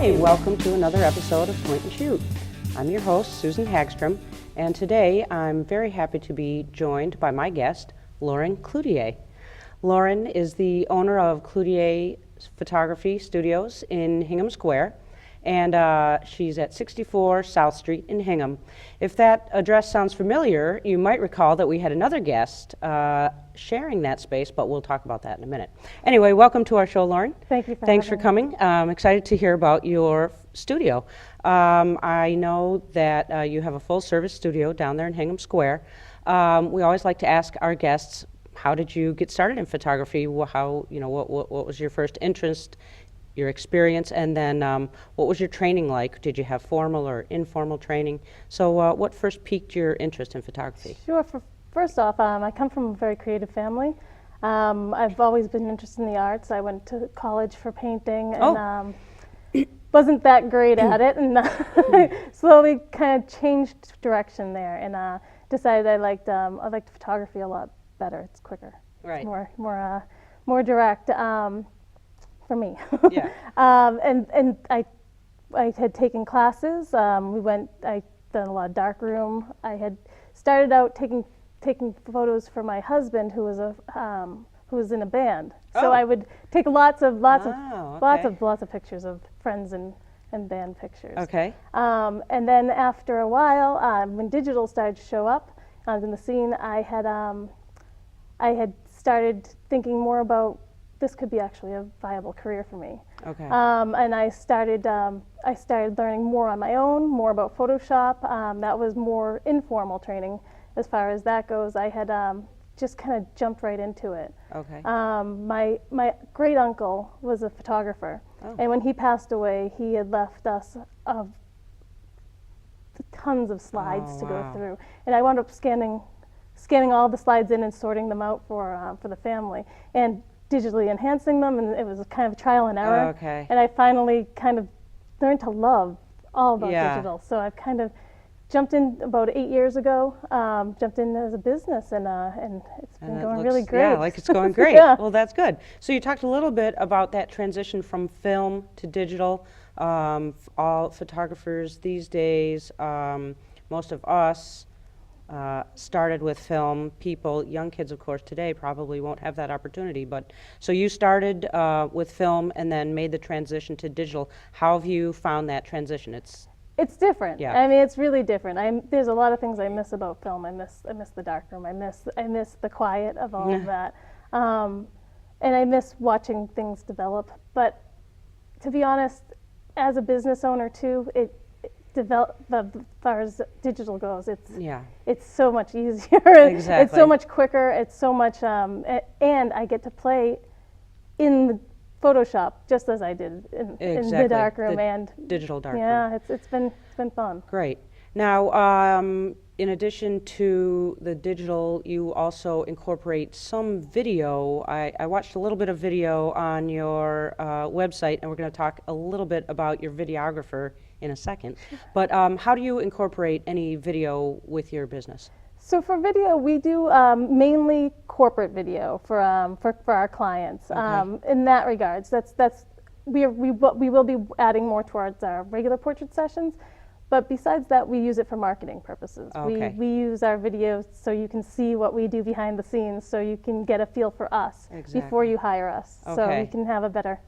Hi, welcome to another episode of Point and Shoot. I'm your host, Susan Hagstrom, and today I'm very happy to be joined by my guest, Lauren Cloutier. Lauren is the owner of Cloutier Photography Studios in Hingham Square, and she's at 64 South Street in Hingham. If that address sounds familiar, you might recall that we had another guest sharing that space, but we'll talk about that in a minute. Anyway, welcome to our show, Lauren. Thank you for Thanks for having me. coming. I'm excited to hear about your studio. I know that you have a full-service studio down there in Hingham Square. We always like to ask our guests, how did you get started in photography? How, what was your first interest, your experience, and then what was your training like? Did you have formal or informal training? So what first piqued your interest in photography? Sure. First off, I come from a very creative family. I've always been interested in the arts. I went to college for painting and wasn't that great at it, and slowly kind of changed direction there, and decided I liked photography a lot better. It's quicker. Right. It's more direct. For me. Yeah. And I had taken classes. I done a lot of darkroom. I had started out taking photos for my husband, who was in a band. So I would take lots of pictures of friends and band pictures. Okay. And then after a while, when digital started to show up in the scene, I had started thinking more about this could be actually a viable career for me. Okay. And I started learning more on my own, more about Photoshop. That was more informal training as far as that goes. I had just kind of jumped right into it. Okay. My great uncle was a photographer, and when he passed away, he had left us tons of slides to go through, and I wound up scanning all the slides in and sorting them out for the family, and digitally enhancing them, and it was kind of trial and error. Okay. And I finally kind of learned to love all about digital. So I've kind of jumped in about 8 years ago, jumped in as a business, and it's been going really great. Yeah, like it's going great. Yeah. Well, that's good. So you talked a little bit about that transition from film to digital. All photographers these days, most of us, started with film. People, young kids of course today probably won't have that opportunity, but so you started with film and then made the transition to digital. How have you found that transition? It's different. Yeah. I mean, it's really different. There's a lot of things I miss about film. I miss the darkroom. I miss the quiet of all of that, and I miss watching things develop. But to be honest, as a business owner too, as far as digital goes, it's so much easier. Exactly. It's so much quicker. It's so much, and I get to play in the Photoshop just as I did in the darkroom and digital darkroom. Yeah, it's been fun. Great. Now, in addition to the digital, you also incorporate some video. I watched a little bit of video on your website, and we're going to talk a little bit about your videographer in a second. But how do you incorporate any video with your business? So for video, we do mainly corporate video for our clients. Okay. In that regards, we will be adding more towards our regular portrait sessions. But besides that, we use it for marketing purposes. Okay. We use our videos so you can see what we do behind the scenes, so you can get a feel for us before you hire us. Okay. So you can have a better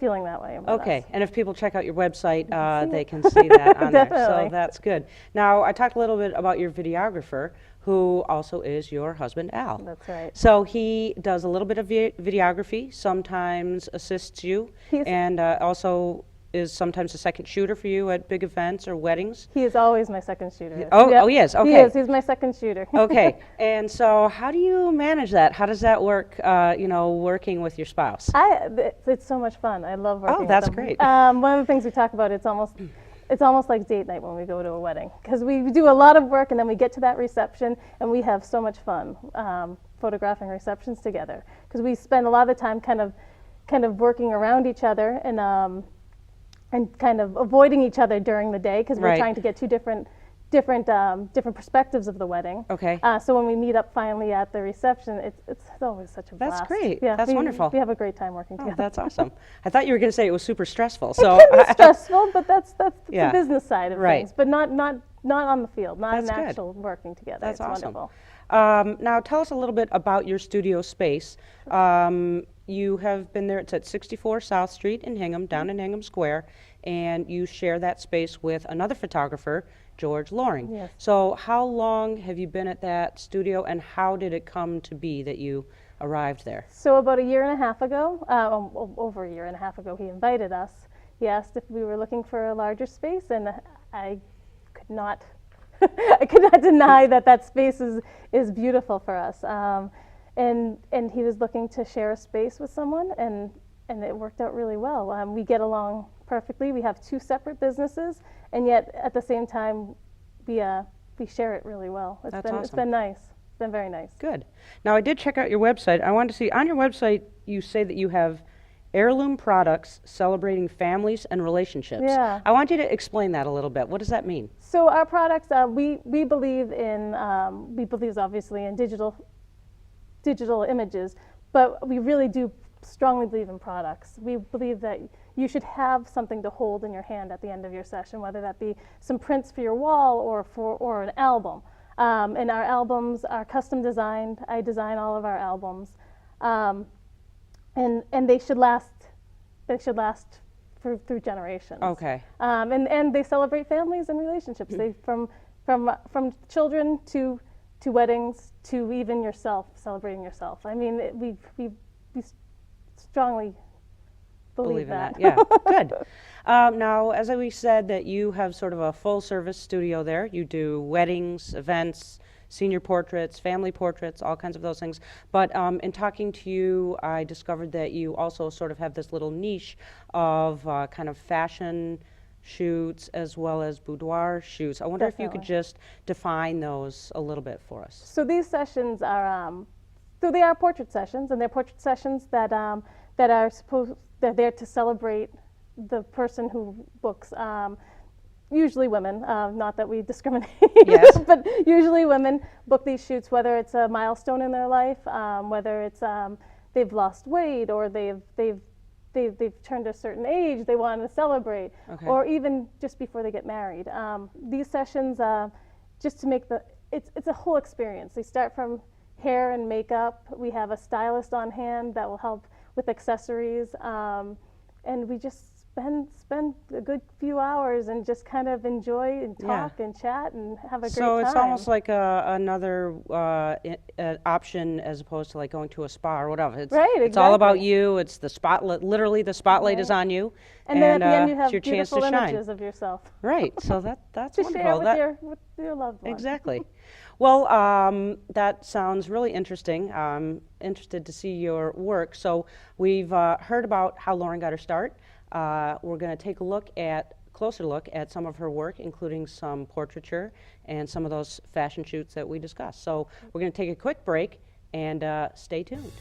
feeling that way about us. And if people check out your website, they can see that on there. So that's good. Now, I talked a little bit about your videographer, who also is your husband, Al. That's right. So he does a little bit of videography, sometimes assists you, and also is sometimes a second shooter for you at big events or weddings. He is always my second shooter. Oh, he is. Okay. He is. He's my second shooter. Okay. And so how do you manage that? How does that work, working with your spouse? It's so much fun. I love working with that's them. great. One of the things we talk about, it's almost like date night when we go to a wedding, because we do a lot of work and then we get to that reception and we have so much fun photographing receptions together, because we spend a lot of the time kind of working around each other and kind of avoiding each other during the day, because we're trying to get two different different perspectives of the wedding. Okay. So when we meet up finally at the reception, it's always such a blast. That's great. Yeah, That's wonderful. We have a great time working Oh, together. that's awesome. I thought you were going to say it was super stressful. So It can be stressful, but that's Yeah. the business side of Right. things, but not on the field, not That's in good. actual working together. That's it's awesome. wonderful. Now, tell us a little bit about your studio space. You have been there, it's at 64 South Street in Hingham, down in Hingham Square, and you share that space with another photographer, George Loring. Yes. So how long have you been at that studio, and how did it come to be that you arrived there? So about a year and a half ago, over a year and a half ago, he invited us. He asked if we were looking for a larger space, and I could not, I could not deny that space is beautiful for us. And he was looking to share a space with someone, and it worked out really well. We get along perfectly. We have two separate businesses, and yet at the same time, we share it really well. It's That's been nice. It's been very nice. Good. Now, I did check out your website. I wanted to see, on your website, you say that you have heirloom products celebrating families and relationships. Yeah. I want you to explain that a little bit. What does that mean? So our products, we believe obviously in digital images, but we really do strongly believe in products. We believe that you should have something to hold in your hand at the end of your session, whether that be some prints for your wall or an album. And our albums are custom designed. I design all of our albums, and they should last. They should last through generations. Okay. And they celebrate families and relationships. They from children to weddings to even yourself, celebrating yourself. I mean, we strongly believe that. Yeah, good. Now, as we said, that you have sort of a full-service studio there. You do weddings, events, senior portraits, family portraits, all kinds of those things. But in talking to you, I discovered that you also sort of have this little niche of kind of fashion shoots as well as boudoir shoots. I wonder if you could Definitely. just define those a little bit for us. So these sessions are, so they are portrait sessions, and they're portrait sessions that they're there to celebrate the person who books. Usually women, not that we discriminate, Yes. but usually women book these shoots, whether it's a milestone in their life, whether it's they've lost weight, or they've turned a certain age, they want to celebrate, Okay. or even just before they get married. These sessions, just to make it's a whole experience. They start from hair and makeup. We have a stylist on hand that will help with accessories, and we just spend a good few hours and just kind of enjoy and talk and chat and have a great time. So it's almost like another option as opposed to like going to a spa or whatever. It's, Right, It's all about exactly. you. It's the spotlight. Literally, the spotlight is Right. on you, And then at the end, you it's have your chance to beautiful shine. images of yourself Right. So that's to wonderful. share with your loved one. Exactly. Well, that sounds really interesting. I'm interested to see your work. So we've heard about how Lauren got her start. We're going to take a closer look at some of her work, including some portraiture and some of those fashion shoots that we discussed. So we're going to take a quick break and stay tuned.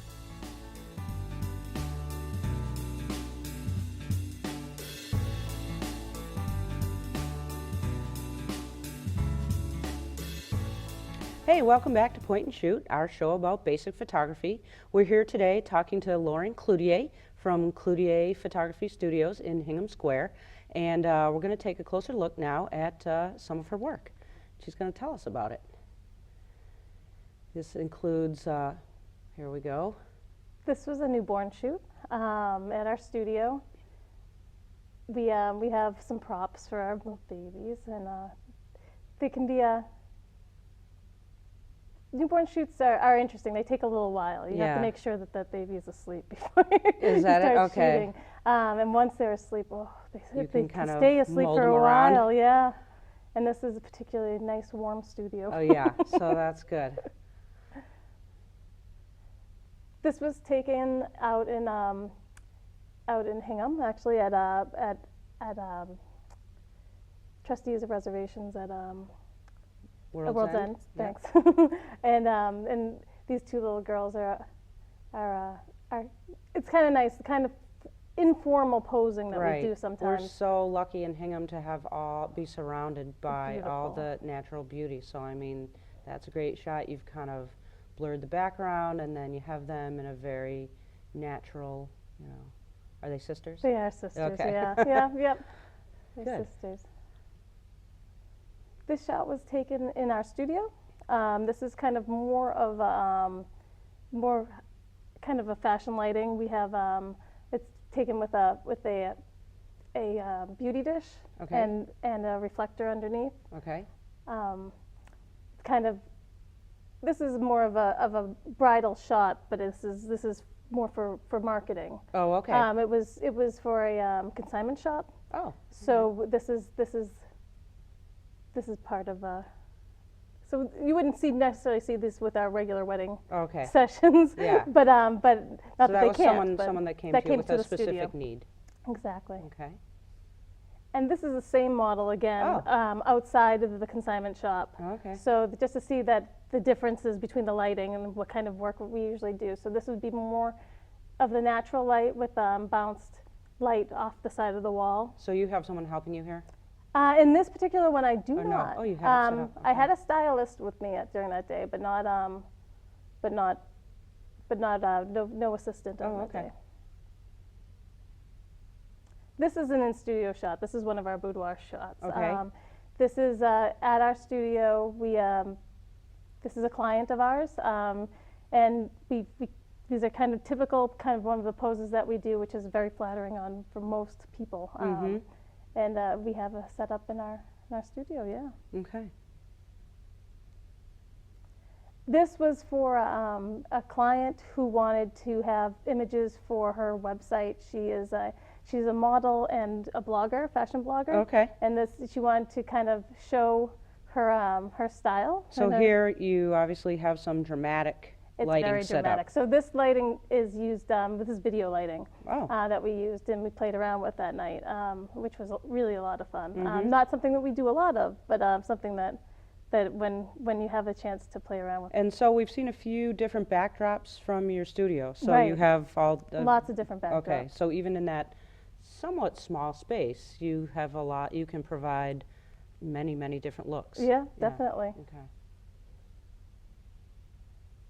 Hey, welcome back to Point and Shoot, our show about basic photography. We're here today talking to Lauren Cloutier from Cloutier Photography Studios in Hingham Square, and we're going to take a closer look now at some of her work. She's going to tell us about it. This includes, here we go. This was a newborn shoot at our studio. We have some props for our little babies, and they can be newborn shoots are interesting. They take a little while. You have Yeah. to make sure that that baby is asleep before Is you that it? start Okay. shooting. And once they're asleep, You they can kind of stay asleep mold for them a around. while. Yeah. And this is a particularly nice, warm studio. Oh yeah, so that's good. This was taken out in Hingham, actually, at Trustees of Reservations at World's End. Yeah. Thanks. And these two little girls are it's kind of nice, kind of informal posing that Right. we do We're sometimes. so lucky in Hingham to have be surrounded by all Beautiful. the natural beauty. So I mean, that's a great shot. You've kind of blurred the background, and then you have them in a very natural, you know. Are they sisters? They are sisters, Okay. yep. They're Good. sisters. This shot was taken in our studio. This is kind of more of more kind of a fashion lighting. We have it's taken with a beauty dish Okay. and a reflector underneath. Okay. Kind of, this is more of a bridal shot, but this is more for marketing. Oh, okay. It was for a consignment shop. Oh. So this is part of so you wouldn't necessarily see this with our regular wedding Okay. sessions. Yeah. But not So that that they was can't. but someone that came that to you came with to a the specific studio. need. Exactly. Okay. And this is the same model again, Oh. outside of the consignment shop. Okay. So just to see that the differences between the lighting and what kind of work we usually do. So this would be more of the natural light with bounced light off the side of the wall. So you have someone helping you here? In this particular one, I do Oh, no. not. Oh, you have it set up. I Okay. had a stylist with me during that day, but no assistant on Oh, that okay. day. This is an in-studio shot. This is one of our boudoir shots. Okay. This is at our studio. This is a client of ours, and these are kind of typical, kind of one of the poses that we do, which is very flattering for most people. Mhm. And we have a setup in our studio. Yeah. Okay. This was for a client who wanted to have images for her website. She's a model and a blogger, fashion blogger. Okay. And she wanted to kind of show her style. So here you obviously have some dramatic It's lighting very set dramatic. up. So this lighting is used. This is video lighting Oh. that we used and we played around with that night, which was really a lot of fun. Mhm. Not something that we do a lot of, but something that when you have a chance to play around with. And so we've seen a few different backdrops from your studio. So you Right. have all the Lots of different backdrops. Okay. So even in that somewhat small space, you have a lot. You can provide many different looks. Yeah, definitely. Okay.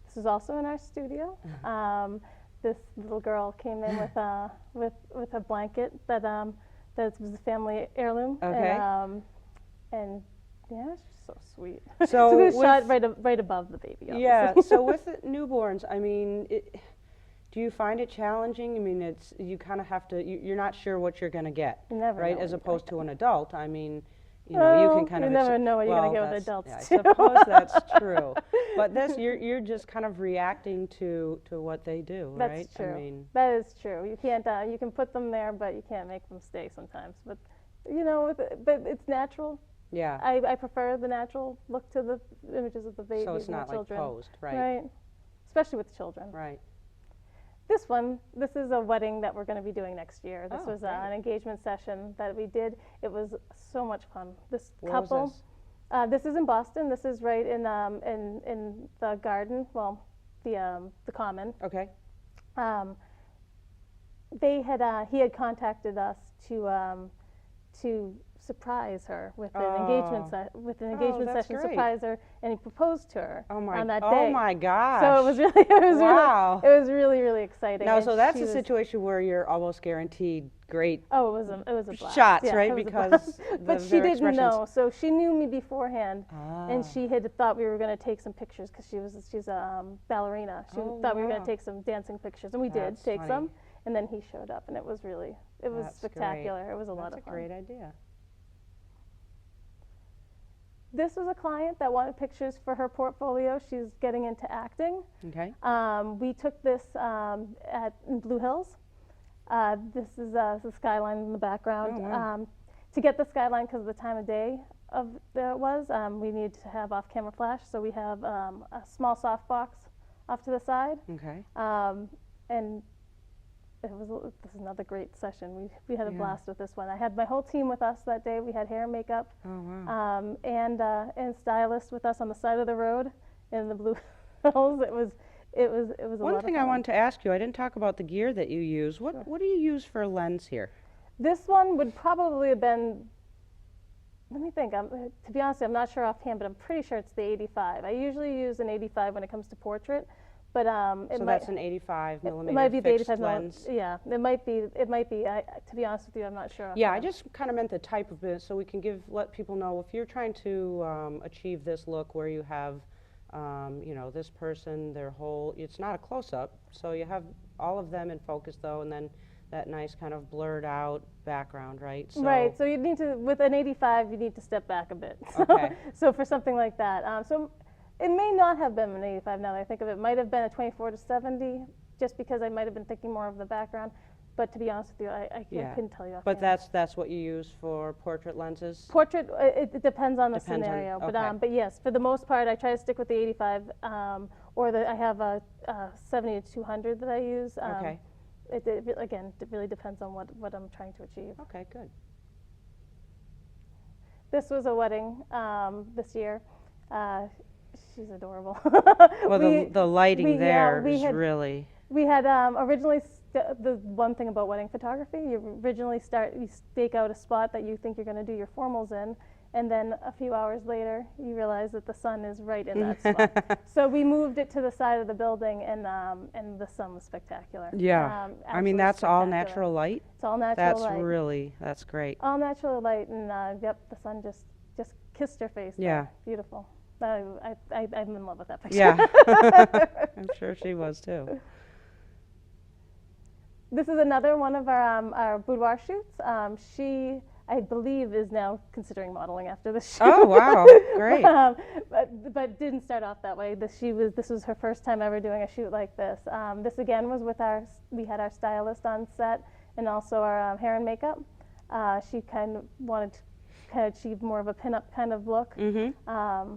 This is also in our studio. This little girl came in with a blanket that was a family heirloom. Okay. And yeah, she's so sweet. So this with- shot right above the baby. Yeah. obviously. So with the newborns, I mean, do you find it challenging? I mean, you kind of have to. You're not sure what you're going to get, You never right? know what As you're opposed gonna to an adult. I mean, you know, you Well, can kind you of. never know what you're gonna get with that's- adults, yeah, too. I suppose that's true. But you're just kind of reacting to what they do, right? That's true. I mean, That is true. You can't. You can put them there, but you can't make them stay sometimes. But but it's natural. yeah. I prefer the natural look to the images of the babies So it's and not the like children. posed, right? Right. Especially with children. Right. This is a wedding that we're going to be doing next year. This Oh, was great. an engagement session that we did. It was so much fun. This Where couple. was this? This is in Boston. This is right in the garden. Well, the common. Okay. He had contacted us to surprise her with an engagement that's session. great. Surprise her, and he proposed to her Oh on that day. Oh my gosh. So it was Wow. really exciting. Now, and so that's she a was- situation where you're almost guaranteed great Oh, it was a blast. shots, Yeah, right? it was a Because blast. the- But she their didn't expressions- know, so she knew me beforehand, and Ah. she had thought we were going to take some pictures because she's a ballerina. She Oh, thought we were going wow. to take some dancing pictures, and we That's take funny. some. And then he showed up, and it was That's spectacular. great. It was a lot That's of fun. a great idea. This was a client that wanted pictures for her portfolio. She's getting into acting. Okay. We took this in Blue Hills. This is the skyline in the background. Oh, wow. To get the skyline, because of the time of day we needed to have off-camera flash. So we have a small softbox off to the side, Okay. and this is another great session. We had a Yeah. blast with this one. I had my whole team with us that day. We had hair and makeup. Oh, wow. And stylist with us on the side of the road in the Blue Hills. it was a lot One of thing I fun. wanted to ask you, I didn't talk about the gear that you use. What do you use for a lens here? This one would probably have been, let me think. To be honest, I'm not sure offhand, but I'm pretty sure it's the 85. I usually use an 85 when it comes to portrait, but So that's an 85 it millimeter might be the fixed 85 lens. Yeah, it might be. It might be. To be honest with you, I'm not sure. Yeah, I offhand. just kind of meant the type of it, so we can let people know if you're trying to achieve this look where you have, this person, their whole. It's not a close-up, so you have all of them in focus though, and then that nice kind of blurred out background, right? So, Right. So you need to, with an 85, you need to step back a bit. So, Okay. so for something like that, so it may not have been an 85. Now that I think of it, it might have been a 24 to 70, just because I might have been thinking more of the background. But to be honest with you, I Yeah. couldn't tell you. But offhand. that's what you use for portrait lenses. Portrait, it depends on the Depends on- scenario, okay. but yes, for the most part, I try to stick with the 85, I have a 70 to 200 that I use. Okay. Again, it really depends on what I'm trying to achieve. Okay, good. This was a wedding this year. She's adorable. Well, the lighting there we is had, really. We had originally, the one thing about wedding photography, you originally you stake out a spot that you think you're going to do your formals in, and then a few hours later, you realize that the sun is right in that spot. So we moved it to the side of the building, and the sun was spectacular. Yeah. I mean, Absolutely that's all spectacular. natural light. It's all natural light. That's great. All natural light, and yep, the sun just kissed her face. Yeah. There. Beautiful. I'm in love with that picture. Yeah. I'm sure she was too. This is another one of our boudoir shoots. She, I believe, is now considering modeling after this shoot. Oh, wow. Great. But didn't start off that way. This was her first time ever doing a shoot like this. This again was we had our stylist on set and also our hair and makeup. She kind of wanted to kind of achieve more of a pinup kind of look. Mm-hmm.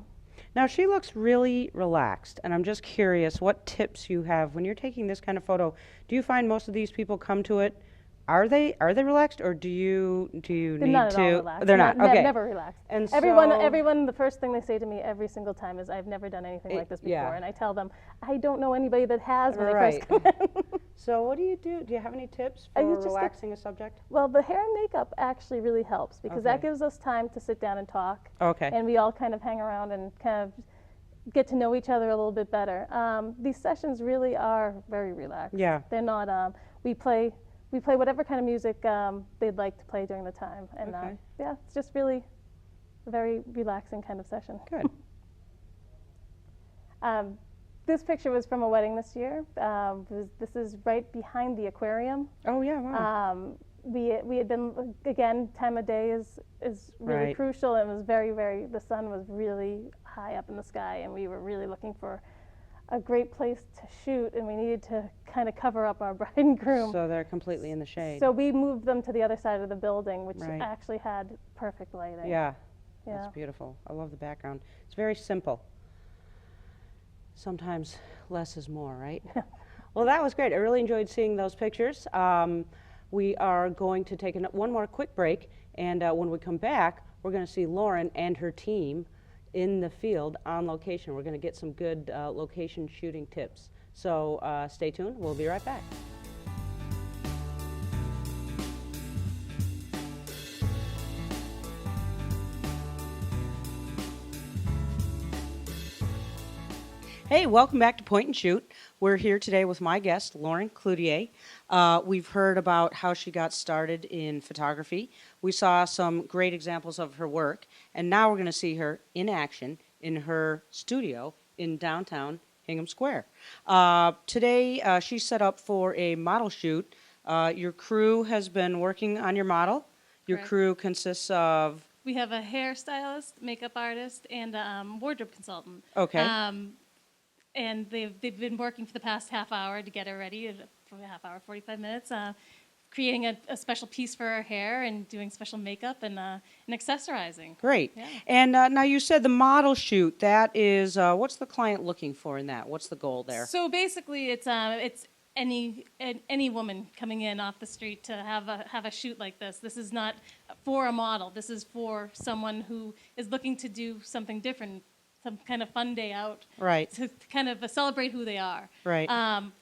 Now, she looks really relaxed, and I'm just curious what tips you have when you're taking this kind of photo. Do you find most of these people come to it? Are they relaxed, or do you They're need not to? at all relaxed. They're not. Okay. Never relaxed. And Everyone, the first thing they say to me every single time is, "I've never done anything like this before," yeah. and I tell them, "I don't know anybody that has when Right. they first come in." So what do you do? Do you have any tips I for just relaxing a subject? Well, the hair and makeup actually really helps because that Okay. gives us time to sit down and talk, Okay. and we all kind of hang around and kind of get to know each other a little bit better. These sessions really are very relaxed. Yeah. They're not. We play whatever kind of music they'd like to play during the time, and Okay. yeah, it's just really a very relaxing kind of session. Good. This picture was from a wedding this year. This is right behind the aquarium. Oh, yeah. Wow. We had been, again, time of day is really Right. crucial. It was very, the sun was really high up in the sky, and we were really looking for a great place to shoot, and we needed to kind of cover up our bride and groom. So they're completely in the shade. So we moved them to the other side of the building, which Right. actually had perfect lighting. Yeah. Yeah. That's beautiful. I love the background. It's very simple. Sometimes less is more, right? Well, that was great. I really enjoyed seeing those pictures. We are going to take one more quick break, and when we come back, we're going to see Lauren and her team in the field on location. We're going to get some good location shooting tips. So stay tuned. We'll be right back. Hey, welcome back to Point and Shoot. We're here today with my guest, Lauren Cloutier. We've heard about how she got started in photography. We saw some great examples of her work, and now we're going to see her in action in her studio in downtown Hingham Square. Today, she's set up for a model shoot. Your crew has been working on your model. Your Correct. crew consists of... We have a hairstylist, makeup artist, and a wardrobe consultant. Okay. And they've been working for the past half hour to get her ready, for a half hour, 45 minutes, creating a special piece for her hair and doing special makeup and accessorizing. Great. Yeah. And now you said the model shoot, that is, what's the client looking for in that? What's the goal there? So basically, it's any woman coming in off the street to have a shoot like this. This is not for a model. This is for someone who is looking to do something different, some kind of fun day out. Right. To kind of celebrate who they are. Right.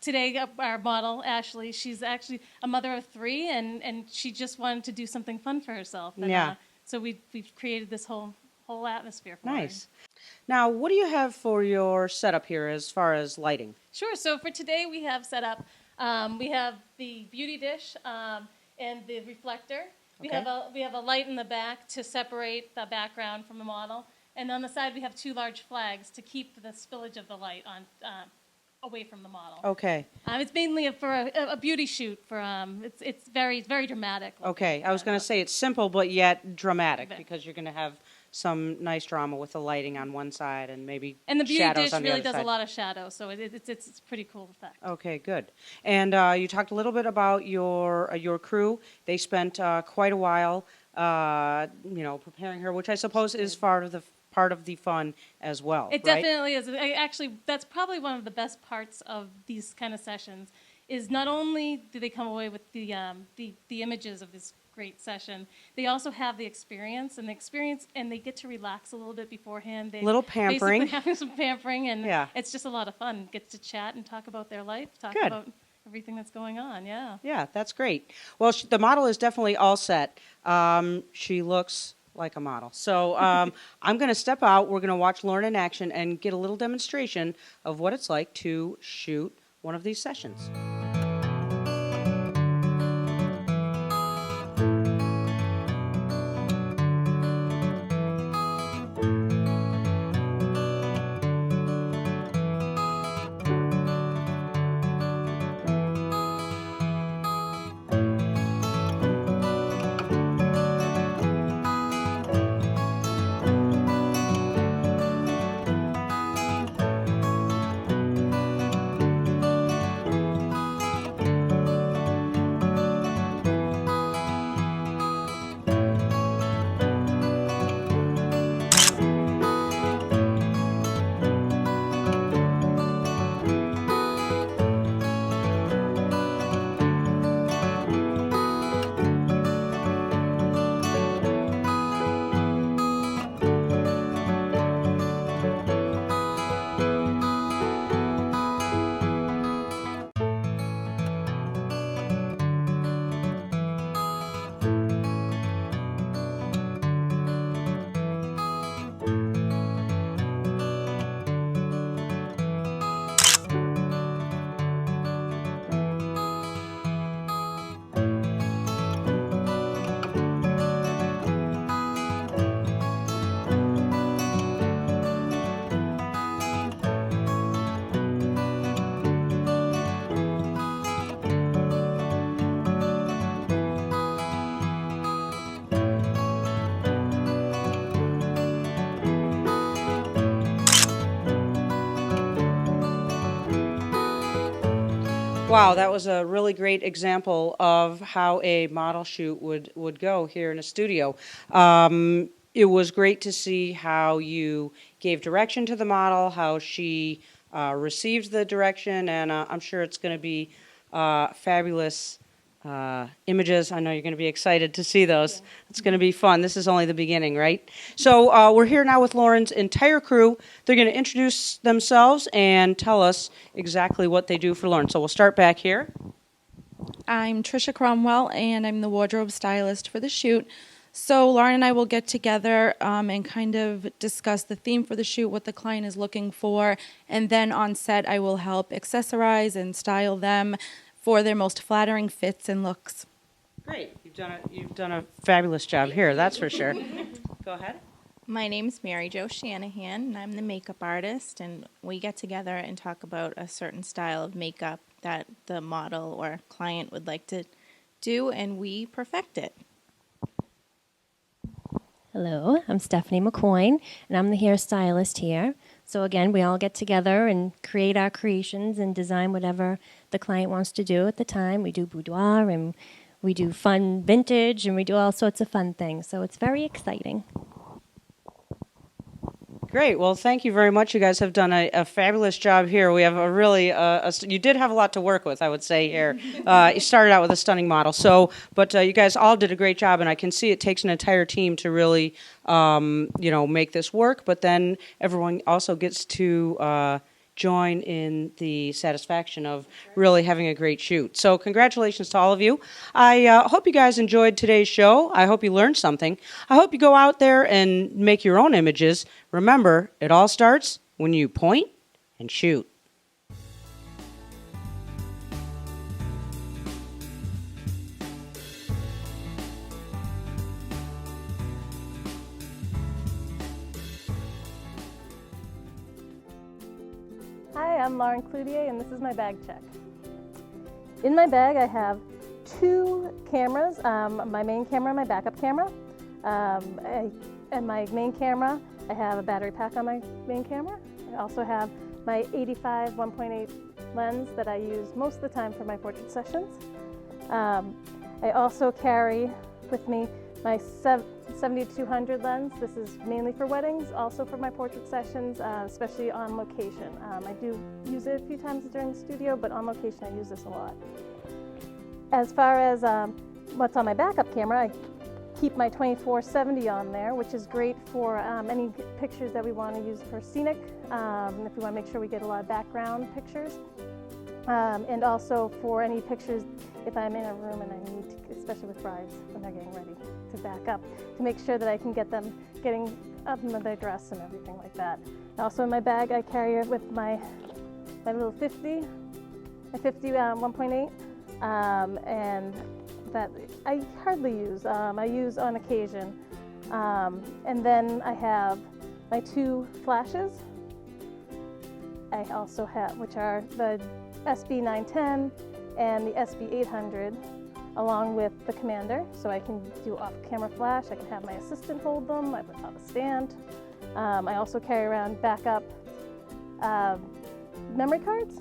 Today, our model, Ashley, she's actually a mother of 3, and she just wanted to do something fun for herself. And, Yeah. So we've created this whole atmosphere for her. Nice. Now, what do you have for your setup here as far as lighting? Sure. So for today, we have set up, we have the beauty dish and the reflector. We Okay. have a light in the back to separate the background from the model. And on the side, we have 2 large flags to keep the spillage of the light on away from the model. Okay. It's mainly for a beauty shoot. It's very, very dramatic. Okay. I was going to say it's simple, but yet dramatic, Okay. because you're going to have some nice drama with the lighting on one side and maybe And the beauty shadows dish on the really other does side. a lot of shadow, so it's a pretty cool effect. Okay, good. And you talked a little bit about your crew. They spent quite a while, preparing her, which I suppose is part of the fun as well. It right? definitely is. Actually, that's probably one of the best parts of these kind of sessions. Is not only do they come away with the images of this great session, they also have the experience, and they get to relax a little bit beforehand. They Little pampering. basically having some pampering, and Yeah. it's just a lot of fun. Get to chat and talk about their life, talk Good. about everything that's going on. Yeah. Yeah, that's great. Well, the model is definitely all set. She looks like a model. So I'm going to step out. We're going to watch Lauren in action and get a little demonstration of what it's like to shoot one of these sessions. Wow, that was a really great example of how a model shoot would go here in a studio. It was great to see how you gave direction to the model, how she received the direction, and I'm sure it's going to be fabulous images. I know you're going to be excited to see those. Yeah. It's going to be fun. This is only the beginning, right? So we're here now with Lauren's entire crew. They're going to introduce themselves and tell us exactly what they do for Lauren. So we'll start back here. I'm Trisha Cromwell, and I'm the wardrobe stylist for the shoot. So Lauren and I will get together and kind of discuss the theme for the shoot, what the client is looking for, and then on set I will help accessorize and style them for their most flattering fits and looks. Great. You've done a fabulous job here, that's for sure. Go ahead. My name's Mary Jo Shanahan, and I'm the makeup artist, and we get together and talk about a certain style of makeup that the model or client would like to do, and we perfect it. Hello, I'm Stephanie McCoyne, and I'm the hairstylist here. So again, we all get together and create our creations and design whatever the client wants to do at the time. We do boudoir, and we do fun vintage, and we do all sorts of fun things. So it's very exciting. Great. Well, thank you very much. You guys have done a fabulous job here. We have a really, you did have a lot to work with, I would say, here. You started out with a stunning model. But you guys all did a great job, and I can see it takes an entire team to really, make this work. But then everyone also gets to join in the satisfaction of really having a great shoot. So congratulations to all of you. I hope you guys enjoyed today's show. I hope you learned something. I hope you go out there and make your own images. Remember, it all starts when you point and shoot. Hi, I'm Lauren Cloutier, and this is my bag check. In my bag, I have 2 cameras, my main camera and my backup camera. And my main camera, I have a battery pack on my main camera. I also have my 85 1.8 lens that I use most of the time for my portrait sessions. I also carry with me my 70-200 lens. This is mainly for weddings, also for my portrait sessions, especially on location. I do use it a few times during the studio, but on location I use this a lot. As far as what's on my backup camera, I keep my 24-70 on there, which is great for any pictures that we want to use for scenic, if we want to make sure we get a lot of background pictures. And also for any pictures if I'm in a room and I need to, especially with brides when they're getting ready, to back up to make sure that I can get them getting up in their dress and everything like that. Also in my bag I carry it with my little 50 1.8 and that I hardly use. I use on occasion. And then I have my 2 flashes. I also have, which are the SB 910 and the SB 800, along with the Commander, so I can do off-camera flash. I can have my assistant hold them. I have a stand. I also carry around backup memory cards,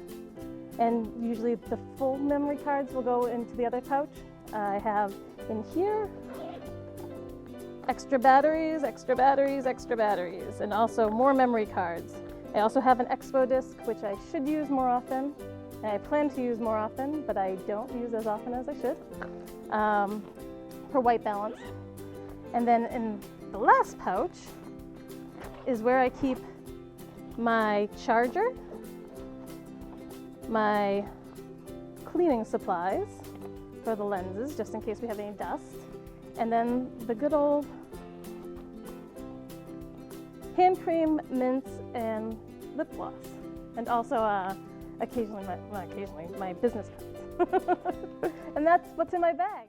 and usually the full memory cards will go into the other pouch. I have in here extra batteries, and also more memory cards. I also have an Expo disc, which I should use more often, and I plan to use more often, but I don't use as often as I should, for white balance. And then in the last pouch is where I keep my charger, my cleaning supplies for the lenses, just in case we have any dust, and then the good old hand cream, mints, and lip gloss, and also occasionally, my business cards. And that's what's in my bag.